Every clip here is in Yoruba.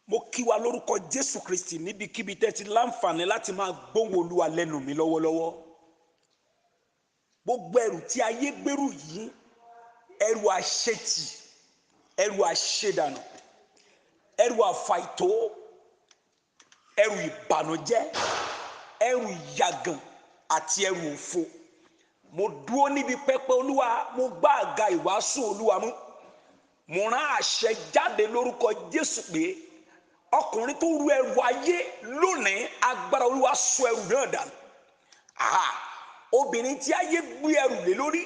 mo kí wa lórúkọ Jésù Kristi níbikíbi tẹ́ ti láǹfààní láti máa gbóhùn Olúwa lẹ́nu mi lọ́wọ́lọ́wọ́. Gbogbo ẹrù tí ayé gbèrú yìí, ẹrù àṣetì, ẹrù àṣedànù, ẹrù àfàìtó, ẹrù ìbànújẹ́, ẹrù ìyàgàn àti ẹrù òfo. Mo dúró níbi pẹpẹ Olúwa, mo gbá àga ìwàásù Olúwa mú. Mo rán àṣẹ jáde lórúkọ Jésù pé ọkùnrin tó ru ẹrù ayé lónìí, agbára Olúwa sọ ẹrù náà dànù. Obìnrin tí ayé gbé ẹrù lé lórí,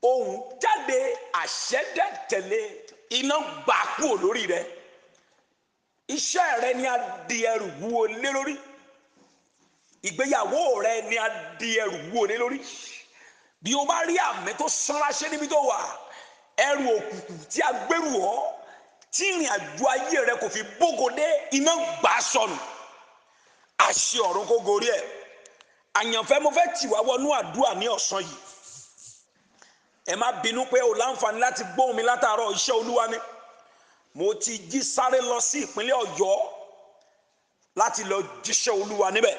ohùn jáde, àṣẹ dẹ̀ tẹ̀lé, iná gbà kúrò lórí rẹ̀. Iṣẹ́ rẹ ni a di ẹrù wúwo lé lórí. Ìgbéyàwó rẹ ni a di ẹrù wúwo lé lórí. Bí o bá rí àmì tó sanra ṣe níbi tó wà, ẹrù òkùnkùn tí a gbèrú ọ, tí ìrìn àjò ayé rẹ kò fi bógodé, iná gbà sọnù. Àṣẹ ọ̀run kó gorí ẹ̀. Àyànfẹ́, mo fẹ́ tì wá wọnú àdúrà ní ọ̀sán yìí. Ẹ má bínú pé o láǹfààní láti gbóhùn mi látàárọ̀, iṣẹ́ Olúwa ni. Mo ti jí sáré lọ sí ìpínlẹ̀ Ọ̀yọ́ láti lọ jíṣẹ́ Olúwa níbẹ̀.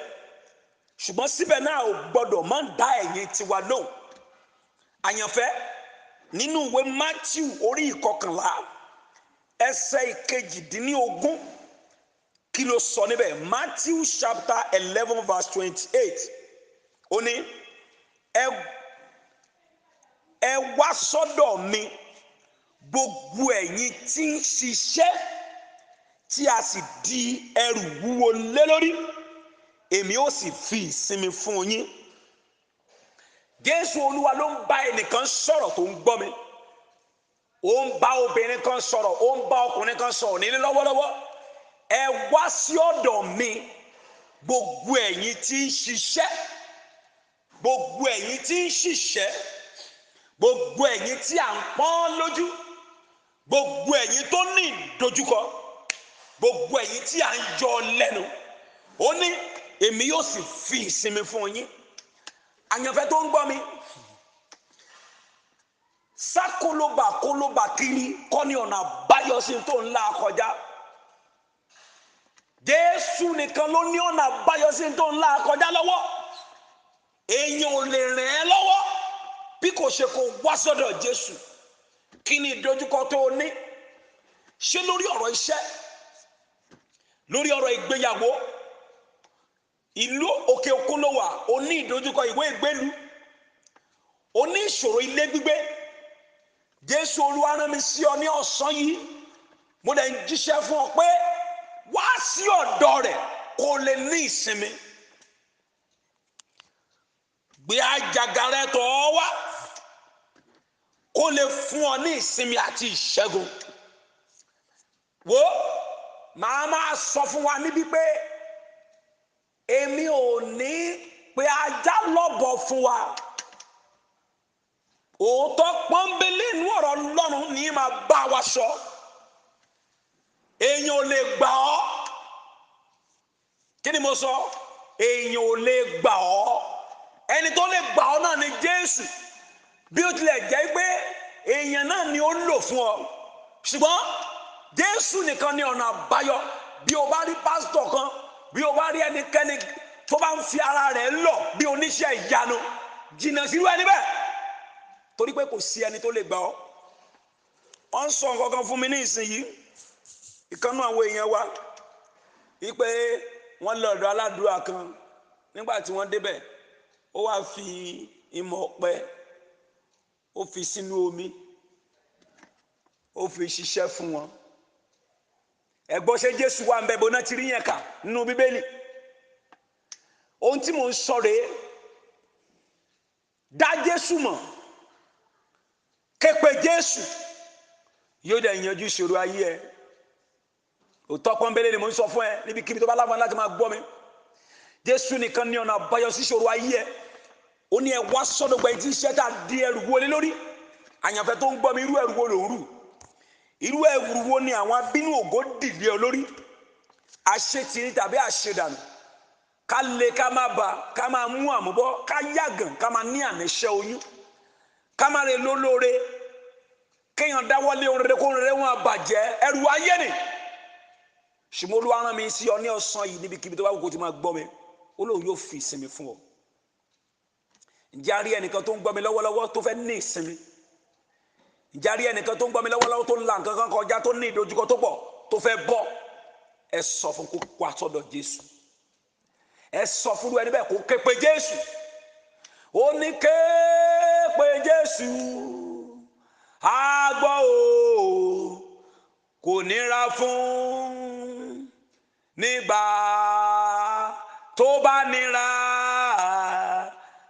Ṣùgbọ́n síbẹ̀ náà ò gbọ́dọ̀ má dá ẹ̀yin tiwa lóhùn. Àyànfẹ́, nínú ìwé Matthew orí 11 ẹsẹ̀ 18, kí ló sọ níbẹ̀? Matthew chapter 11 verse 28. Ó ní, ẹ wá sọ́dọ̀ mi gbogbo ẹ̀yin tí ń ṣiṣẹ́ tí a sì di ẹrù wúwo lé lórí, èmi ó sì fi ìsinmi fún yín. Jésù Olúwa ló ń bá ẹnìkan sọ̀rọ̀ tó ń gbọ́ mi. Ó ń bá obìnrin kan sọ̀rọ̀, ó ń bá ọkùnrin kan sọ̀rọ̀ nílé lọ́wọ́lọ́wọ́. Ẹ wá sí ọ̀dọ̀ mi gbogbo ẹ̀yin tí ń ṣiṣẹ́, gbogbo ẹ̀yin tí ń ṣiṣẹ́, gbogbo ẹ̀yin tí à ń pọ́n lójú, gbogbo ẹ̀yin tó ní ìdojúkọ, gbogbo ẹ̀yin tí à ń yọ lẹ́nu. Ó ní èmi yóò sì fi ìsinmi fún yín. Àyànfẹ́ tó ń gbọ́ mi, sákólóbà kiri kọ́ ní ọ̀nà àbáyọ sí tó ń là kọjá. Jésù nìkan ló ní ọ̀nà àbáyọ sí tó ń là kọjá lọ́wọ́. Èèyàn ò lè ràn ẹ́ lọ́wọ́ bí kò ṣe kó wá sọ́dọ̀ Jésù. Kí ni ìdojúkọ tó o ní? Ṣé lórí ọ̀rọ̀ iṣẹ́, lórí ọ̀rọ̀ ìgbéyàwó, ìlú òkè òkun ló wà, o ní ìdojúkọ ìwé ìgbélú, o ní ìṣòro ilé gbígbé. Jésù Olúwa rán mi sí ọ ní ọ̀sán yìí. Mo dẹ̀ ń jíṣẹ́ fún ọ pé wá sí ọ̀dọ̀ rẹ̀ kó lè ní ìsinmi. Gbé àjàgà rẹ tọ̀ ọ́ wá kó lè fún ọ ní ìsinmi àti ìṣẹ́gun. Wo, màá máa sọ fún wa níbí pé èmi ò ní pé ajá lọ́bọ̀ fún wa. Òótọ́ pọ́nbélé inú ọ̀rọ̀ Ọlọ́run ní máa bá wa sọ. Èèyàn ò lè gbà ọ́. Kí ni mo sọ? Èèyàn ò lè gbà ọ́. Ẹni tó lè gbà ọ́ náà ni Jésù. Bí ó tilẹ̀ jẹ́ pé èèyàn náà ni ó lò fún ọ. Ṣùgbọ́n Jésù nìkan ni ọ̀nà àbáyọ. Bí o bá rí pásítọ̀ kan, bí o bá rí ẹnikẹ́ni tó bá ń fi ara rẹ̀ lọ bí oníṣẹ́ ìyanu, jìnnà sírú ẹni bẹ́ẹ̀. Torí pé kò sí ẹni tó lè gbà ọ́. Wọ́n sọ nǹkan kan fún mi ní ìsinyìí. Ìkànnú àwọn èèyàn wa wípé wọ́n lọ ọ̀dọ̀ aládùúrà kan. Nígbà tí wọ́n débẹ̀, ó wá fi ìmọ̀ ọ̀pẹ, ó fi sínú omi, ó fi ṣiṣẹ́ fún wọn. Ẹ gbọ́, ṣé Jésù wà ń bẹ? Bó náà ti rí yẹn kà nínú Bíbélì. Ohun tí mò ń sọ rèé, dá Jésù mọ̀, képe Jésù, yóò dẹ̀ yanjú ìṣòro ayé ẹ. Òótọ́ pọ́nbélé ni mò ń sọ fún ẹ níbikíbi tó bá láǹfààní láti máa gbọ́ mi. Jésù nìkan ní ọ̀nà àbáyọ sí ìṣòro ayé ẹ. Ó ní ẹ wá sọ́dọ̀ gbẹ̀yìn tí iṣẹ́ tá di ẹrù wọlé lórí. Àyànfẹ́ tó ń gbọ́ mi, irú ẹrù wo ló ń rù? Irú ẹrù wo ni àwọn abínú ògo dìde ọ lórí? Àṣetì tàbí àṣedànù? Ká lè ká má ba, ká máa mú àmúbọ́, ká yàgàn, ká máa ní àníṣẹ́ oyún, ká má re lólóore, kéèyàn dáwọ́lé ohun rere kó rere wọn bàjẹ́. Ẹrù ayé ni. ṣùgbọ́n Olúwa rán mi sí ọ ní ọ̀sán yìí níbikíbi tó bá wù kó ti máa gbọ́ mi ó lóun yóò fi ìsinmi fún ọ. ǹjẹ́ a rí ẹnìkan tó ń gbọ́ mi lọ́wọ́lọ́wọ́ tó fẹ́ ní ìsinmi? ǹjẹ́ a rí ẹnìkan tó ń gbọ́ mi lọ́wọ́lọ́wọ́ tó ń la nǹkan kan kọjá tó ní ìdojúkọ tó pọ̀ tó fẹ́ bọ́? ẹ sọ fún kó wá sọ́dọ̀ Jésù. ẹ sọ fún ẹni bẹ́ẹ̀ kó ké pe Jésù. ó ní ké pe Jésù á gbọ́ o kò nira fún nígbà tó bá nira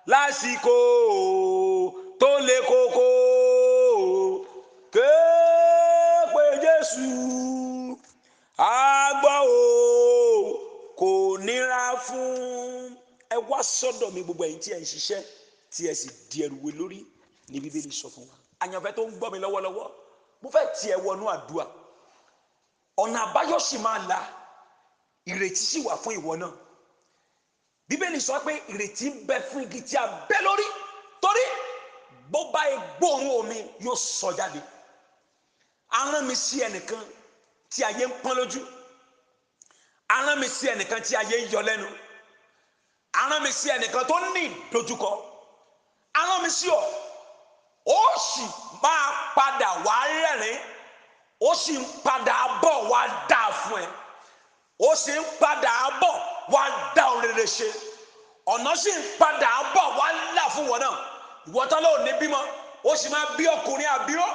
lásìkò tó le koko ké pe Jésù á gbọ́ o kò nira fún. ẹ wá sọ́dọ̀ mi gbogbo ẹ̀yin tí ẹ ń ṣiṣẹ́ tí ẹ sì di ẹrù wé lórí ní Bíbélì sọ fún wa. àyànfẹ́ tó ń gbọ́ mi lọ́wọ́lọ́wọ́ mo fẹ́ tiẹ̀ wọnú àdúrà. ọ̀nà àbáyọ sì máa la, ìrètí sì wà fún ìwọ náà. Bíbélì sọ pé ìrètí ń bẹ fún igi tí a bẹ́ lórí torí bó bá gbóòórùn omi yóò sọ jáde. a rán mi sí ẹnìkan tí ayé ń pọ́n lójú, a rán mi sí ẹnìkan tí ayé ń yọ lẹ́nu, a rán mi sí ẹnìkan tó ní ìdojúkọ, a rán mi sí ọ. ó sì máa padà wá rẹ́rìn, ó sì ń padà bọ̀ wá dá fún ẹ, ó sì ń padà bọ̀ wá dá òrèrè ṣe, ọ̀nà sì ń padà bọ̀ wá là fún wọn náà. ìwọ tán ló ní bímọ, ó sì máa bí ọkùnrin àbíró,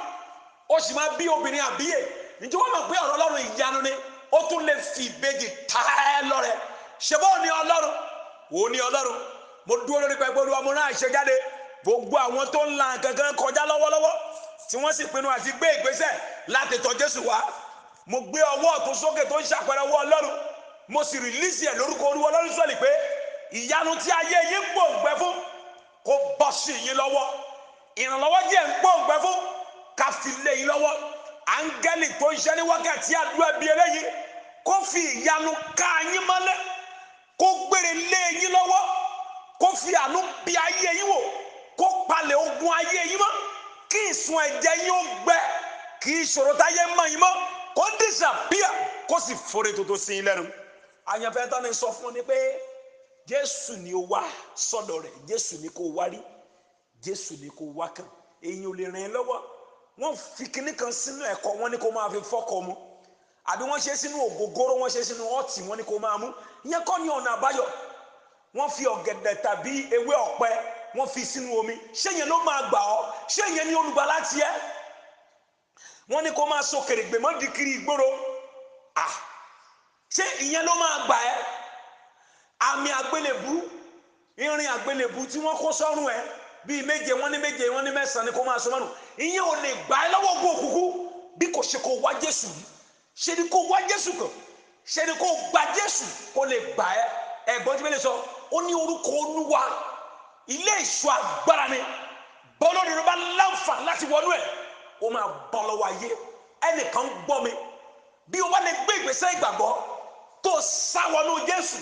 ó sì máa bí obìnrin àbíyè. ǹjẹ́ wọ́n mọ̀ pé ọ̀rọ̀ Ọlọ́run ìyanu ni? ó tún lè fi ìbejì ta ẹ́ lọ́rẹ. ṣe bó ní Ọlọ́run, ó ní Ọlọ́run. mo dúró lórí pẹpẹ Olúwa, mo rán àṣẹ jáde. gbogbo àwọn tó ń la kankan kọjá lọ́wọ́lọ́wọ́ tí wọ́n sì pinnu àti gbé ìgbésẹ̀ láti tọ̀ Jésù wá, mo gbé ọwọ́ ọ̀tún sókè tó ń ṣàpẹẹrẹ ọwọ́ Ọlọ́run, mo sì rìlíìsì ẹ̀ lórúkọ Olúwa Ọlọ́run sọ̀lì pé ìyanu tí ayé yín gbòǹgbẹ fún kó bọ́ sí yín lọ́wọ́. ìrànlọ́wọ́ díẹ̀ ń gbòǹgbẹ fún ká fi lé yín lọ́wọ́. áńgẹ́lì tó ń ṣe ní wákàtí àdúrà bí eléyìí kó fi ìyanu ká yín mọ́lẹ̀, kó gbére lé yín lọ́wọ́, kó fi àánú bí ayé yín wò, kó palẹ̀ ogun ayé yín mọ́, kí ìsun ẹ̀jẹ̀ yín ó gbẹ, kí ìṣòro táyé mọ́ yín mọ́ kó disappear, kó sì forí tuntun sí yín lẹ́nu. àyànfẹ́ tán ni sọ fún ni pé Jésù ni ó wá sọ́dọ̀ rẹ̀, Jésù ni kó wá rí, Jésù ni kó wá kàn. èyí ò lè ràn ẹ́ lọ́wọ́. wọ́n fi kinní kan sínú ẹ̀kọ́, wọ́n ní kó máa fi fọ́kọ mu, àbí wọ́n ṣe sínú ògógóró, wọ́n ṣe sínú ọtí, wọ́n ní kó máa mú. ìyẹn kọ́ ni ọ̀nà àbáyọ. wọ́n fi ọ̀gẹ̀dẹ̀ tàbí ewé ọ̀pẹ wọ́n fi sínú omi, ṣé yẹn ló máa gbà ọ́? ṣé yẹn ni olùgbàlà tiẹ̀? wọ́n ní kó máa so kèrègbè mọ́ di kiri ìgboro, ṣé ìyẹn ló máa gbà ẹ́? àmì àgbélébú, irin àgbélébú tí wọ́n kó sọ́rùn ẹ̀ bíi méje, wọ́n ní méje, wọ́n ní mẹ́sàn-án ni kó máa so mọ́nu, ìyẹn ò lè gbà ẹ́ lọ́wọ́ ogun òkùnkùn bí kò ṣe kó wá Jésù yìí. ṣe ni kó wá Jésù kan, ṣe ni kó gba Jésù kó lè gbà ẹ́. ẹ̀gbọ́n tí bẹ́ẹ̀ lè sọ, ó ní orúkọ Olúwa ilé ìṣọ́ agbára ni, bọ́lọ́dún ló bá láǹfààní láti wọnú ẹ̀, ó máa bọ́ lọ́wọ́ ayé. ẹnìkan gbọ́ mi, bí o bá lè gbé ìgbésẹ̀ ìgbàgbọ́ tó sá wọnú Jésù,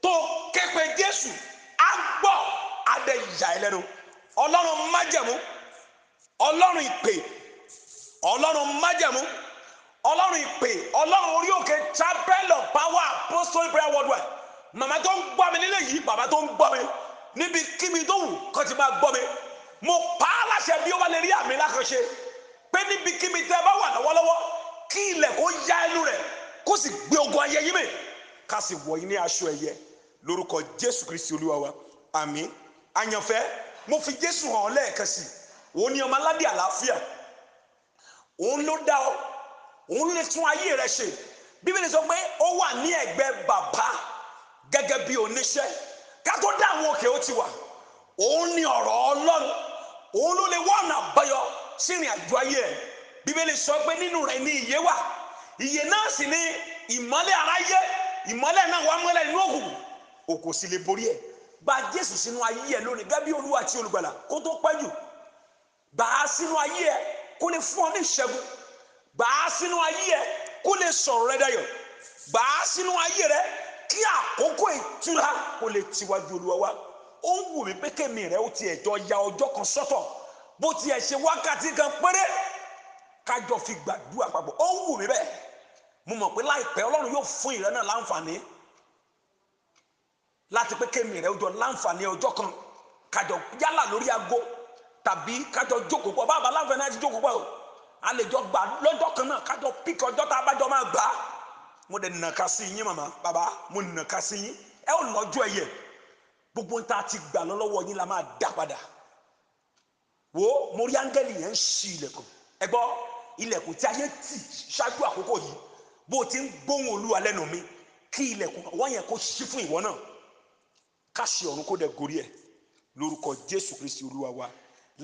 tó ké pe Jésù, á gbọ́ adé ìyá ẹ lẹ́nu. Ọlọ́run májẹ̀mú, Ọlọ́run ìpè, Ọlọ́run májẹ̀mú, Ọlọ́run ìpè, Ọlọ́run orí òkè Chapel of Power Apostolic Prayer Worldwide. màmá tó ń gbọ́ mi nílé yìí, bàbá tó ń gbọ́ mi níbi kíbi tó wù kó ti máa gbọ́ mi, mo pa á láṣẹ bí ó bá lè rí àmì lákànṣe pé níbi kíbi tẹ́ bá wà lọ́wọ́lọ́wọ́, kí ilẹ̀ kó ya ẹnu rẹ̀, kó sì gbé ogun ayé yín mì, ká sì wọ̀ yín ní aṣọ ẹ̀yẹ lórúkọ Jésù Kristi Olúwa wa, àmín. àyànfẹ́, mo fi Jésù hàn ọ́ lẹ́ẹ̀kan sí i. òun ni ọmọ aládé àlàáfíà, òun ló dá ọ, òun ló lè tún ayé rẹ ṣe. Bíbélì sọ pé ó wà ní ẹ̀gbẹ́ bàbá gẹ́gẹ́ bí oníṣẹ́. ká tó dá àwọn òkè ó ti wà. òun ni ọ̀rọ̀ Ọlọ́run, òun ló lè wá ọ̀nà àbáyọ sí ìrìn àjò ayé ẹ̀. Bíbélì sọ pé nínú rẹ̀ ni ìyè wà, ìyè náà sì ni ìmọ́lẹ̀ aráyé, ìmọ́lẹ̀ náà wà mọ́lẹ̀ nínú òkùnkùn, òkùnkùn sì lè borí ẹ̀. gba Jésù sínú ayé ẹ̀ lónìí gẹ́gẹ́ bí Olúwa àti olùgbàlà kó tó pẹ́ jù. gbà á sínú ayé ẹ̀ kó lè fún ọ ní ìṣẹ́gun, gbà á sínú ayé ẹ̀ kó lè sọ̀rọ̀ rẹ dayọ̀, gbà á sínú ayé rẹ kí àkókò ìtura kó lè tiwájú Olúwa wá. ó ń wù mí pé kémi rẹ ó tiẹ̀ jọ ya ọjọ́ kan sọ́tọ̀, bó tiẹ̀ ṣe wákàtí kan péré kájọ fi gbàdúrà papọ̀. ó ń wù mí bẹ́ẹ̀, mo mọ̀ pé láìpẹ́ Ọlọ́run yóò fún ìrẹ́ náà láǹfààní láti pé kémi rẹ̀ ọjọ́ láǹfààní ọjọ́ kan kájọ yálà lórí aago tàbí kájọ jókòó pọ̀ bàbá láǹfààní láti jókòó pọ̀ a lè jọ gbà lọ́jọ́ kan náà kájọ píkì ọjọ́ tá a bá jọ máa gbà á mo dẹ̀ nàka sí yín màmá bàbá mo nàka sí yín ẹ ò lọ́jọ́ ẹ̀yẹ gbogbo ń ta ti gbà lọ́wọ́ yín la máa dá padà wo mo rí áńgẹ́lì yẹn ń ṣí ilẹ̀kùn ẹ gbọ́ ilẹ̀kùn tí ayé tì ṣáájú àkókò yìí bó o ti ń gbóhùn Olúwa lẹ́nu mi kí ilẹ̀kùn wọ́n yẹn kó ṣí fún ìwọ náà káṣí ọ̀run kó dẹ̀ gorí ẹ̀ lórúkọ Jésù Kristi Olúwa wa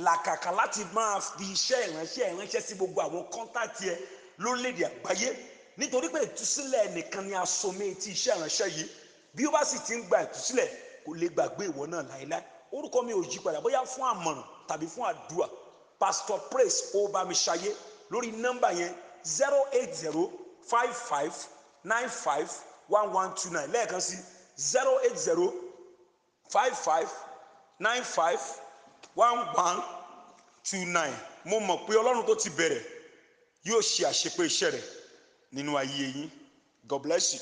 làkàkà láti máa fi iṣẹ́ ìránṣẹ́ sí gbogbo àwọn kọ́ńtàtì ẹ lórílẹ̀‐èdè àgbáyé nítorí pé ìtúsílẹ̀ nìkan ni asomé ti iṣẹ́ ìránṣẹ́ yìí bí ó bá sì ti ń gba ìtúsílẹ̀ kò lè gbàgbé ìwọ náà láéláé orúkọ mi ò yí padà bóyá fún àmọ̀ràn tàbí fún àdúrà Pastor Praise ó Bamisaye lórí nọ́mbà yẹn 08055951129 lẹ́ẹ̀kan sí 08055951129 mo mọ̀ pé Ọlọ́run tó ti bẹ̀rẹ̀ yóò ṣe àṣepé iṣẹ́ rẹ̀ nínú ayé yín. God bless you.